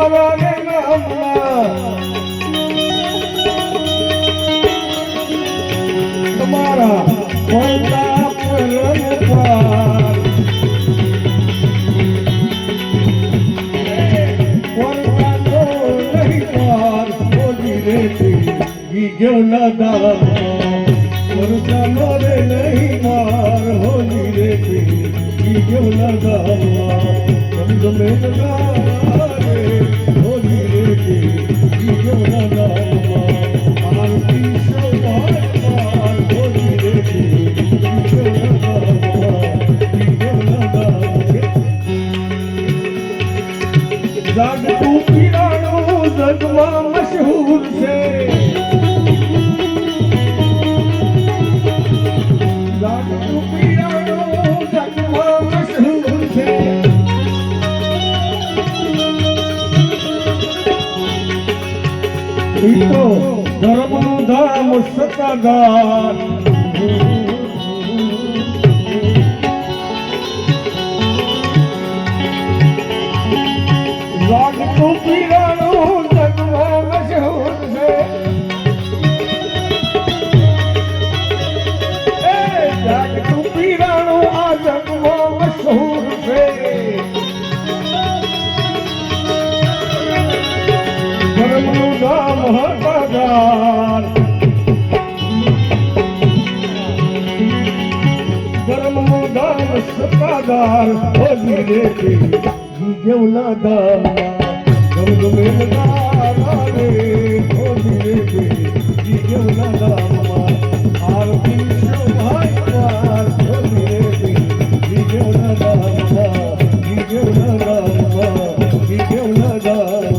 તમારા ને નામના તમારા કોઈના પરંપાર કોઈનો નહીં પાર બોલી રેતી ગયો ના દામ કોઈનો રે નહીં માર હોલી રેતી ગયો ના દામ ગમે ના રે હોલી રેતી ગયો ના દામ આરતી સવાર હોલી રેતી ગયો ના દામ જાગતું પીરાણું જગમાં મશહૂર છે જાગતું પીરાણું જગમાં મશહૂર છે ઈ તો ધર્મનું ધામ સત્તાધાર જાગતું પીરાણું જગમાં મશહૂર છે જાગતું પીરાણું આ જગમાં મશહૂર છે ધર્મનું નામ હતાધાર ધર્મનું નામ સત્તાધાર હોલી રેતી ગયો ના દામ ગમે ના રે હોલી રેતી ગયો ના દામ આરતી સવાર હોલી રેતી ગયો ના દામ ગયો ના દામ ગયો ના દામ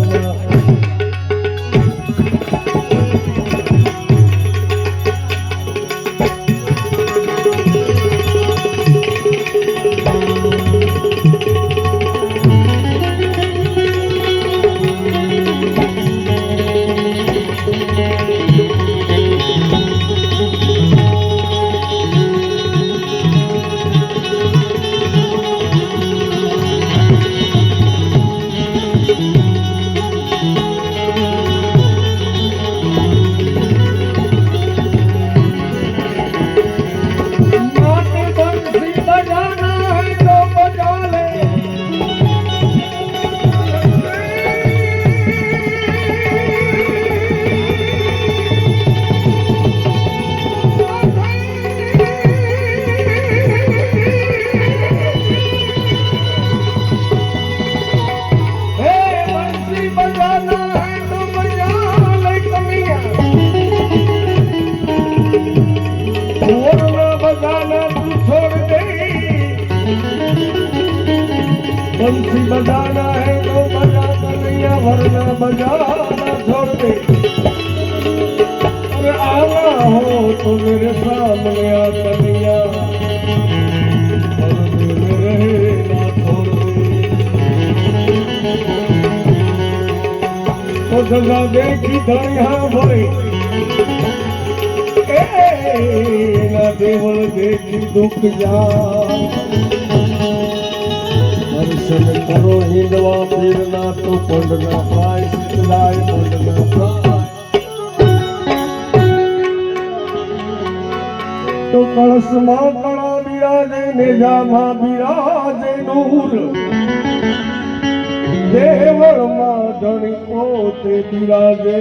बंसी बजाना है तो बजा कन्हैया वरना बजाना छोड़ दे अरे आना हो तो मेरे सामने आ कन्हैया रहे ना छोड़ दे तो सजा देखी धड़िया भरी ना देवल देखी दुख जा दर्शन करो हिंदवा पीरना तो पंडना पाय सिद्धराय पंडना पाय तो कलश मां कड़ा बिराजे नेजामा बिराजे नूर देवल मां धणी पोते बिराजे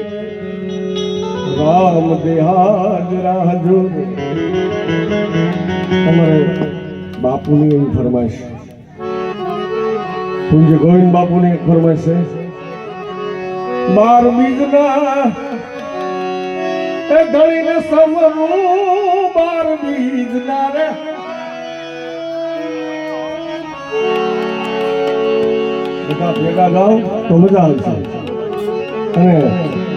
राम देहाज राजूर તમારે બાપુની એવી ફરમાઈશ પૂજ્ય ગોવિંદ બાપુની એક ફરમાઈશ છે 12 બીજના એ ધણીને સમરું 12 બીજના રે બધા ભેગા ગાઓ તો મજા આવશે અને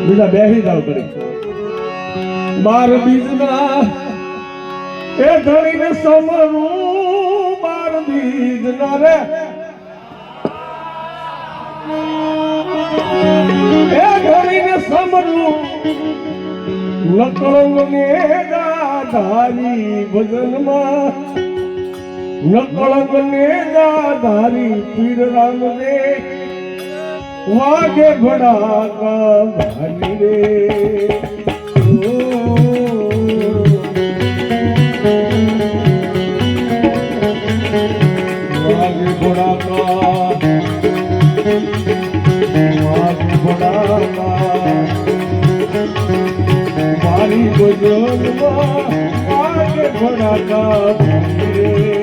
બીજા બેસી જાવ કરી 12 બીજના એ ધણીને સમરું 12 બીજના રે એ ધણીને સમરું નકળંગ ને ગાધારી ભજનમાં નકળંગ ને ગાધારી પીર રામ દે વાગે ભડાકા ભારી રે વાગે ભડાકા મારી ગજનમાં વાગે ભડાકા ભારી રે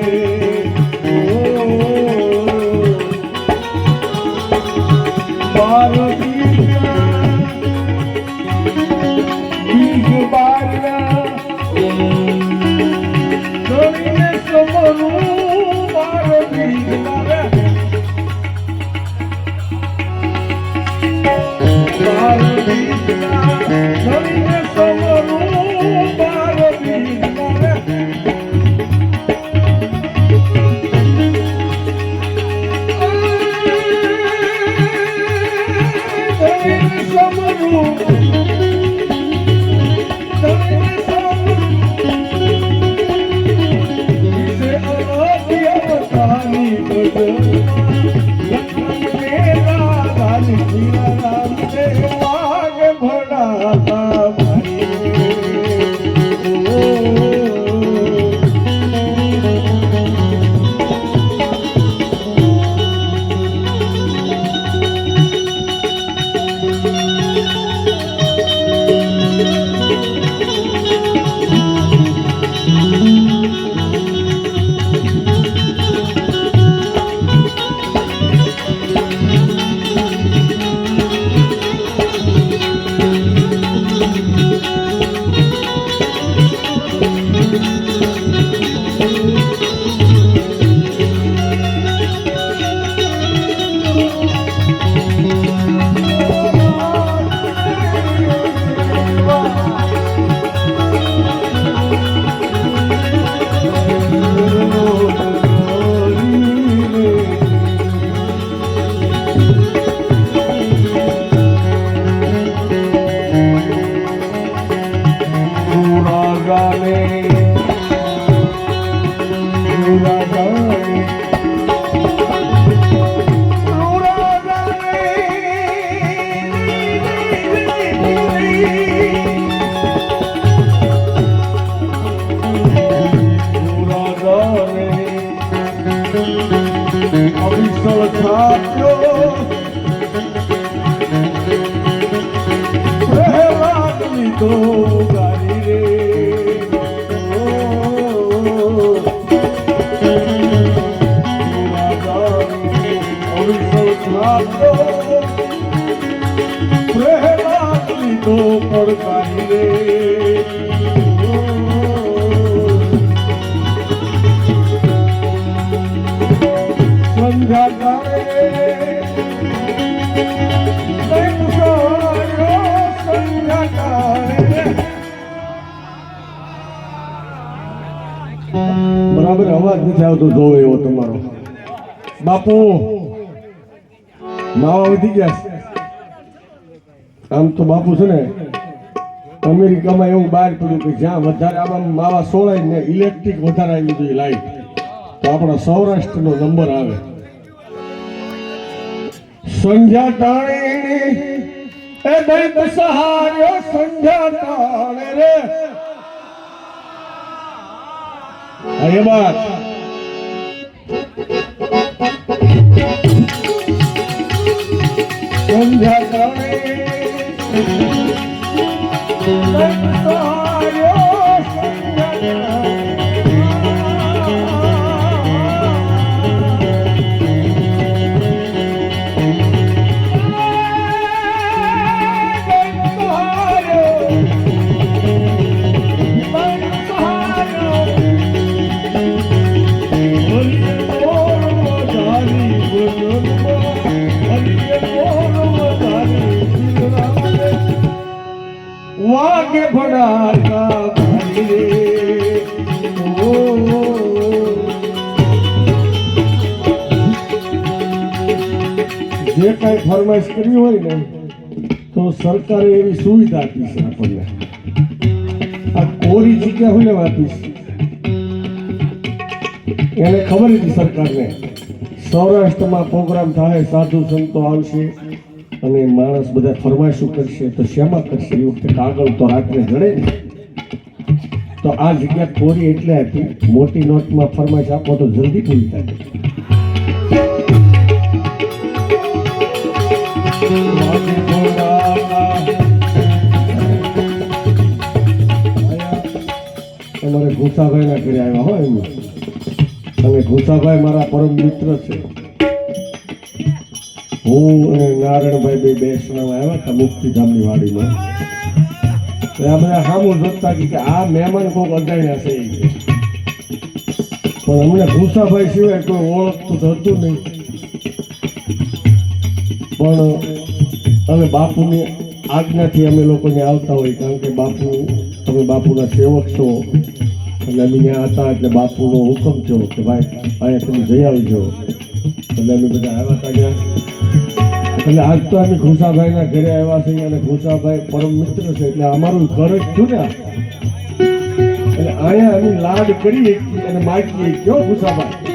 બરાબર અવાજ નથી આવતો જોવે એવો તમારો બાપુ માવા વધી ગયા આમ તો બાપુ છે ને અમેરિકામાં એવું બહાર પડ્યું કે જ્યાં વધારે આમાં માવા સોળાય ને ઇલેક્ટ્રિક વધારે આવી જોઈએ લાઈટ તો આપણા સૌરાષ્ટ્રનો નંબર આવે સંધ્યા ટાણે એ દૈત સહાર્યો સંધ્યા ટાણે રે અરે બાત સંધ્યા ટાણે દૈત સહાર્યો સંધ્યા વાગે ભડાકા ભારી રે જે કઈ ફરમાઈશ કરી હોય ને તો સરકારે એવી સુવિધા આપી છે આપણને આ કોરી જગ્યા હોય ને આપીશ એને ખબર હતી સરકારને સૌરાષ્ટ્રમાં પ્રોગ્રામ થાય સાધુ સંતો આવશે અને માણસ બધા ફરમાઈશું કરશે તો શેમાં કરશે? એ વખતે કાગળ તો રાત્રે જડે ને. તો આ જગ્યા કોરી એટલે હતી, મોટી નોટમાં ફરમાઈશ આપો તો જલ્દી પૂરી થાય. અમારે ઘુસાભાઈના ઘરે આવ્યા હોય એમ, અને ઘુસાભાઈ મારા પરમ મિત્ર છે. હું અને નારાયણભાઈ બે બેસણામાં આવ્યા હતા મુક્તિધામની વાડીમાં. આ બધા સામું જોતા કે આ મહેમાન કોઈક અજાણ્યા છે. પણ અમને ઘુસાભાઈ સિવાય કોઈ ઓળખતું તો હતું નહીં. પણ અમે બાપુની આજ્ઞાથી અમે લોકોને આવતા હોય, કારણ કે બાપુ, તમે બાપુના સેવક છો. એટલે અમે ત્યાં હતા એટલે બાપુનો હુકમ થયો કે ભાઈ અહીંયા તમે જઈ આવજો. એટલે અમે બધા આવ્યા હતા ત્યાં. એટલે આજ તો અમે ઘુસાભાઈના ઘરે આવ્યા છીએ અને ઘુસાભાઈ પરમ મિત્ર છે એટલે અમારું ઘર જ થયું ને. એટલે અહીંયા અમે લાડ કરીએ અને માગીએ કયો ઘુસાભાઈ.